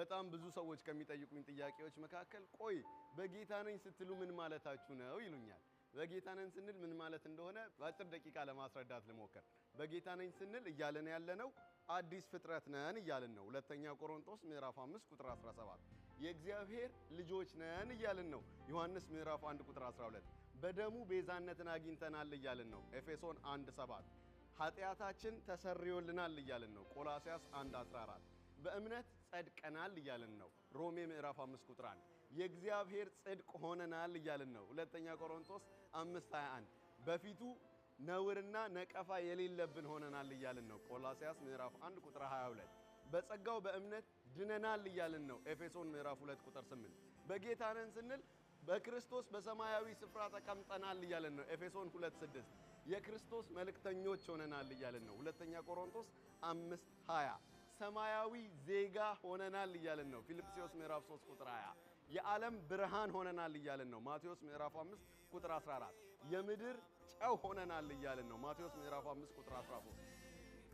በጣም ብዙ ሰዎች ከሚጠይቁኝ ጥያቄዎች መካከል ቆይ በጌታ ነኝ ስትሉ ምን ማለታችሁ ነው ይሉኛል። በጌታ ነኝ ስንል ምን ማለት እንደሆነ በአጭር ደቂቃ ለማስረዳት ልሞክር። በጌታ ነኝ ስንል እያለን ያለነው አዲስ ፍጥረት ነን እያልን ነው። ሁለተኛ ቆሮንቶስ ምዕራፍ 5 ቁጥር 17 የእግዚአብሔር ልጆች ነን እያልን ነው። ዮሐንስ ምዕራፍ 1 ቁጥር 12 በደሙ ቤዛነትን አግኝተናል እያልን ነው። ኤፌሶን 1:7 ኃጢአታችን ተሰርዮልናል እያልን ነው። ቆላስያስ 1:14 በእምነት ጸድቀናል እያልን ነው። ሮሜ ምዕራፍ 5 ቁጥር 1 የእግዚአብሔር ጽድቅ ሆነናል እያልን ነው። ሁለተኛ ቆሮንቶስ 5:21 በፊቱ ነውርና ነቀፋ የሌለብን ሆነናል እያልን ነው። ቆላስያስ ምዕራፍ 1 ቁጥር 22 በጸጋው በእምነት ድነናል እያልን ነው። ኤፌሶን ምዕራፍ 2 ቁጥር 8 በጌታ ነን ስንል በክርስቶስ በሰማያዊ ስፍራ ተቀምጠናል እያልን ነው። ኤፌሶን 2:6 የክርስቶስ መልእክተኞች ሆነናል እያልን ነው። ሁለተኛ ቆሮንቶስ 5:20 ሰማያዊ ዜጋ ሆነናል እያልን ነው። ፊልጵስዩስ ምዕራፍ 3 ቁጥር 20 የዓለም ብርሃን ሆነናል እያልን ነው። ማቴዎስ ምዕራፍ 5 ቁጥር 14 የምድር ጨው ሆነናል እያልን ነው። ማቴዎስ ምዕራፍ 5 ቁጥር 13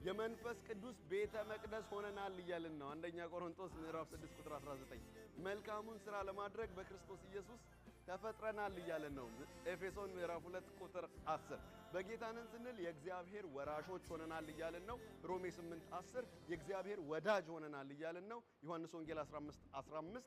የመንፈስ ቅዱስ ቤተ መቅደስ ሆነናል እያልን ነው። አንደኛ ቆሮንቶስ ምዕራፍ 6 ቁጥር 19 መልካሙን ሥራ ለማድረግ በክርስቶስ ኢየሱስ ተፈጥረናል እያልን ነው። ኤፌሶን ምዕራፍ 2 ቁጥር 10 በጌታ ነን ስንል የእግዚአብሔር ወራሾች ሆነናል እያልን ነው። ሮሜ 8:10 የእግዚአብሔር ወዳጅ ሆነናል እያልን ነው። ዮሐንስ ወንጌል 15:15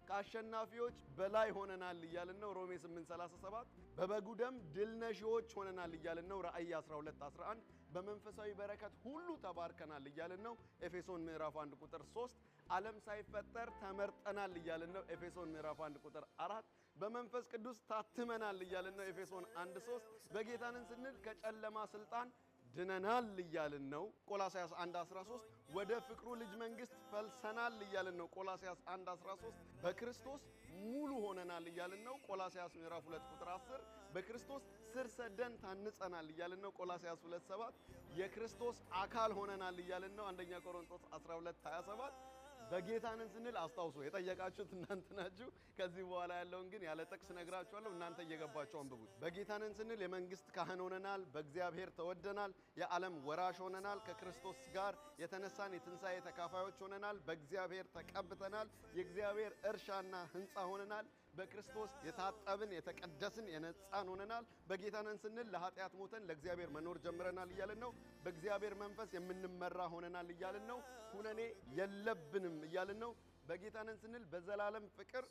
ከአሸናፊዎች በላይ ሆነናል እያልን ነው። ሮሜ 8:37 በበጉ ደም ድል ነሺዎች ሆነናል እያልን ነው። ራእይ 12:11 በመንፈሳዊ በረከት ሁሉ ተባርከናል እያልን ነው። ኤፌሶን ምዕራፍ 1 ቁጥር 3 ዓለም ሳይፈጠር ተመርጠናል እያልን ነው። ኤፌሶን ምዕራፍ 1 ቁጥር 4 በመንፈስ ቅዱስ ታትመናል እያልን ነው። ኤፌሶን 1:3 በጌታ ነን ስንል ከጨለማ ስልጣን ድነናል እያልን ነው። ቆላስያስ 1:13 ወደ ፍቅሩ ልጅ መንግስት ፈልሰናል እያልን ነው። ቆላስያስ 1:13 በክርስቶስ ሙሉ ሆነናል እያልን ነው። ቆላስያስ ምዕራፍ 2 ቁጥር 10 በክርስቶስ ስር ሰደን ታንጸናል እያልን ነው። ቆላስያስ 2:7 የክርስቶስ አካል ሆነናል እያልን ነው። አንደኛ ቆሮንቶስ 12:27 በጌታ ነን ስንል አስታውሱ የጠየቃችሁት እናንተ ናችሁ። ከዚህ በኋላ ያለውን ግን ያለ ጥቅስ ነግራችኋለሁ። እናንተ እየገባችሁ አንብቡት። በጌታ ነን ስንል የመንግስት ካህን ሆነናል፣ በእግዚአብሔር ተወደናል፣ የዓለም ወራሽ ሆነናል፣ ከክርስቶስ ጋር የተነሳን የትንሣኤ ተካፋዮች ሆነናል፣ በእግዚአብሔር ተቀብተናል፣ የእግዚአብሔር እርሻና ሕንፃ ሆነናል፣ በክርስቶስ የታጠብን የተቀደስን የነጻን ሆነናል። በጌታ ነን ስንል ለኃጢአት ሞተን ለእግዚአብሔር መኖር ጀምረናል እያልን ነው። በእግዚአብሔር መንፈስ የምንመራ ሆነናል እያልን ነው። ኩነኔ የለብንም እያልን ነው። በጌታ ነን ስንል በዘላለም ፍቅር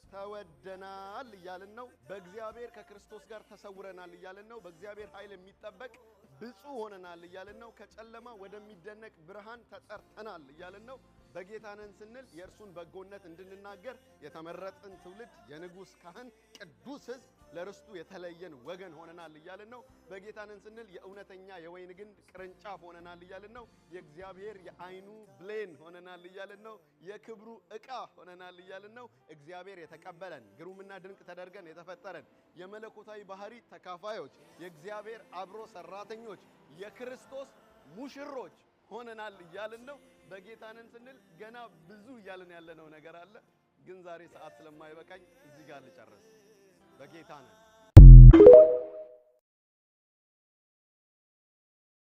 ተወደናል እያልን ነው። በእግዚአብሔር ከክርስቶስ ጋር ተሰውረናል እያልን ነው። በእግዚአብሔር ኃይል የሚጠበቅ ብፁዕ ሆነናል እያልን ነው። ከጨለማ ወደሚደነቅ ብርሃን ተጠርተናል እያልን ነው። በጌታ ነን ስንል የእርሱን በጎነት እንድንናገር የተመረጥን ትውልድ፣ የንጉሥ ካህን፣ ቅዱስ ሕዝብ፣ ለርስቱ የተለየን ወገን ሆነናል እያልን ነው። በጌታ ነን ስንል የእውነተኛ የወይን ግንድ ቅርንጫፍ ሆነናል እያልን ነው። የእግዚአብሔር የዓይኑ ብሌን ሆነናል እያልን ነው። የክብሩ ዕቃ ሆነናል እያልን ነው። እግዚአብሔር የተቀበለን ግሩምና ድንቅ ተደርገን የተፈጠረን የመለኮታዊ ባህሪ ተካፋዮች፣ የእግዚአብሔር አብሮ ሰራተኞች፣ የክርስቶስ ሙሽሮች ሆነናል እያልን ነው። በጌታ ነን ስንል ገና ብዙ እያልን ያለነው ነገር አለ፣ ግን ዛሬ ሰዓት ስለማይበቃኝ እዚህ ጋር ልጨርስ። በጌታ ነን።